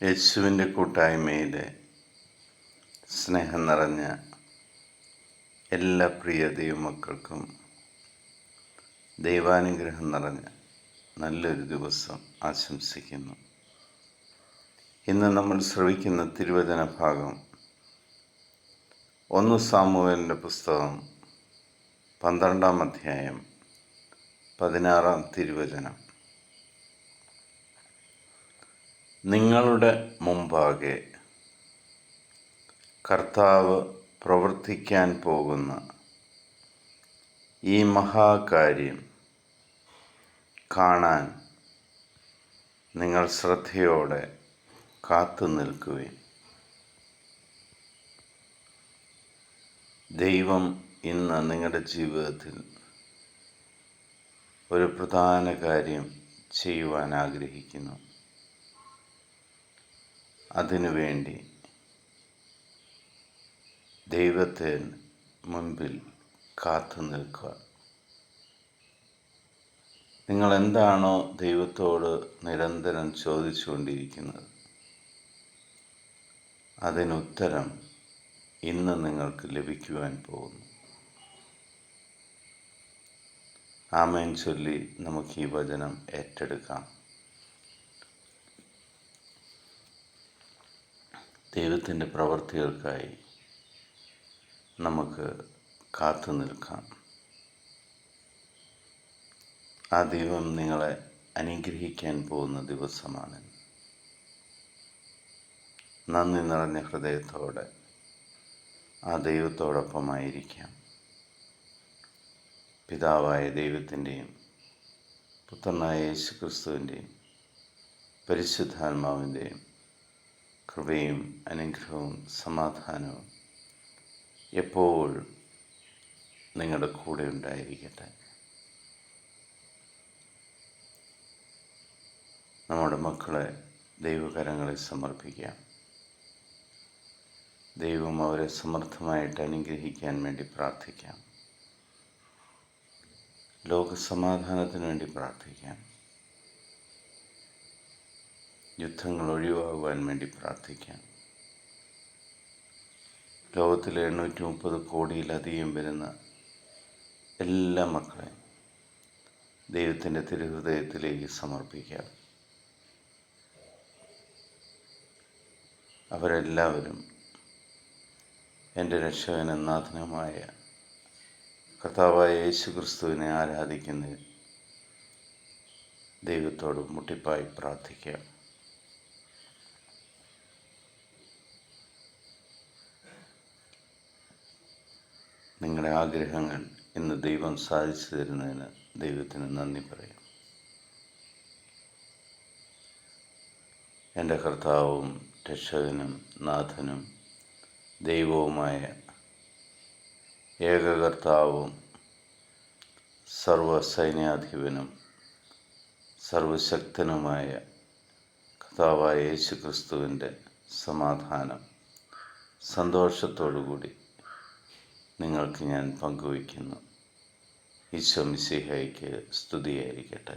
യേശുവിൻ്റെ കൂട്ടായ്മയിലെ സ്നേഹം നിറഞ്ഞ എല്ലാ പ്രിയ ദൈവമക്കൾക്കും ദൈവാനുഗ്രഹം നിറഞ്ഞ നല്ലൊരു ദിവസം ആശംസിക്കുന്നു. ഇന്ന് നമ്മൾ ശ്രവിക്കുന്ന തിരുവചന ഭാഗം 1 സാമുവേലിൻ്റെ പുസ്തകം 12-ാം അധ്യായം 16-ാം തിരുവചനം. നിങ്ങളുടെ മുമ്പാകെ കർത്താവ് പ്രവർത്തിക്കാൻ പോകുന്ന ഈ മഹാകാര്യം കാണാൻ നിങ്ങൾ ശ്രദ്ധയോടെ കാത്തു നിൽക്കുവിൻ. ദൈവം ഇന്ന് നിങ്ങളുടെ ജീവിതത്തിൽ ഒരു പ്രധാന കാര്യം ചെയ്യുവാൻ ആഗ്രഹിക്കുന്നു. അതിനുവേണ്ടി ദൈവത്തെ മുൻപിൽ കാത്തു നിൽക്കുക. നിങ്ങൾ എന്താണോ ദൈവത്തോട് നിരന്തരം ചോദിച്ചുകൊണ്ടിരിക്കുന്നത്, അതിനുത്തരം ഇന്ന് നിങ്ങൾക്ക് ലഭിക്കുവാൻ പോകുന്നു. ആമേൻ ചൊല്ലി നമുക്ക് ഈ വചനം ഏറ്റെടുക്കാം. ദൈവത്തിൻ്റെ പ്രവൃത്തികൾക്കായി നമുക്ക് കാത്തു നിൽക്കാം. ആ ദൈവം നിങ്ങളെ അനുഗ്രഹിക്കാൻ പോകുന്ന ദിവസമാണ്. നന്ദി നിറഞ്ഞ ഹൃദയത്തോടെ ആ ദൈവത്തോടൊപ്പമായിരിക്കാം. പിതാവായ ദൈവത്തിൻ്റെയും പുത്രനായ യേശുക്രിസ്തുവിൻ്റെയും പരിശുദ്ധാത്മാവിൻ്റെയും കൃപയും അനുഗ്രഹവും സമാധാനവും എപ്പോഴും നിങ്ങളുടെ കൂടെ ഉണ്ടായിരിക്കട്ടെ. നമ്മുടെ മക്കളെ ദൈവകരങ്ങളിൽ സമർപ്പിക്കാം. ദൈവം അവരെ സമർത്ഥമായിട്ട് അനുഗ്രഹിക്കാൻ വേണ്ടി പ്രാർത്ഥിക്കാം. ലോകസമാധാനത്തിന് വേണ്ടി പ്രാർത്ഥിക്കാം. യുദ്ധങ്ങൾ ഒഴിവാകുവാൻ വേണ്ടി പ്രാർത്ഥിക്കാം. ലോകത്തിലെ 830 കോടിയിലധികം വരുന്ന എല്ലാ മക്കളെയും ദൈവത്തിൻ്റെ തിരുഹൃദയത്തിലേക്ക് സമർപ്പിക്കാം. അവരെല്ലാവരും എൻ്റെ രക്ഷകനും നാഥനുമായ കർത്താവായ യേശുക്രിസ്തുവിനെ ആരാധിക്കുന്ന ദൈവത്തോട് മുട്ടിപ്പായി പ്രാർത്ഥിക്കാം. നിങ്ങളുടെ ആഗ്രഹങ്ങൾ ഇന്ന് ദൈവം സാധിച്ചു തരുന്നതിന് ദൈവത്തിന് നന്ദി പറയാം. എൻ്റെ കർത്താവും രക്ഷകനും നാഥനും ദൈവവുമായ ഏകകർത്താവും സർവസൈന്യാധിപനും സർവശക്തനുമായ കർത്താവായ യേശുക്രിസ്തുവിൻ്റെ സമാധാനം സന്തോഷത്തോടുകൂടി നിങ്ങൾക്ക് ഞാൻ പങ്കുവയ്ക്കുന്നു. ഈശോ മിശിഹായ്ക്ക് സ്തുതിയായിരിക്കട്ടെ.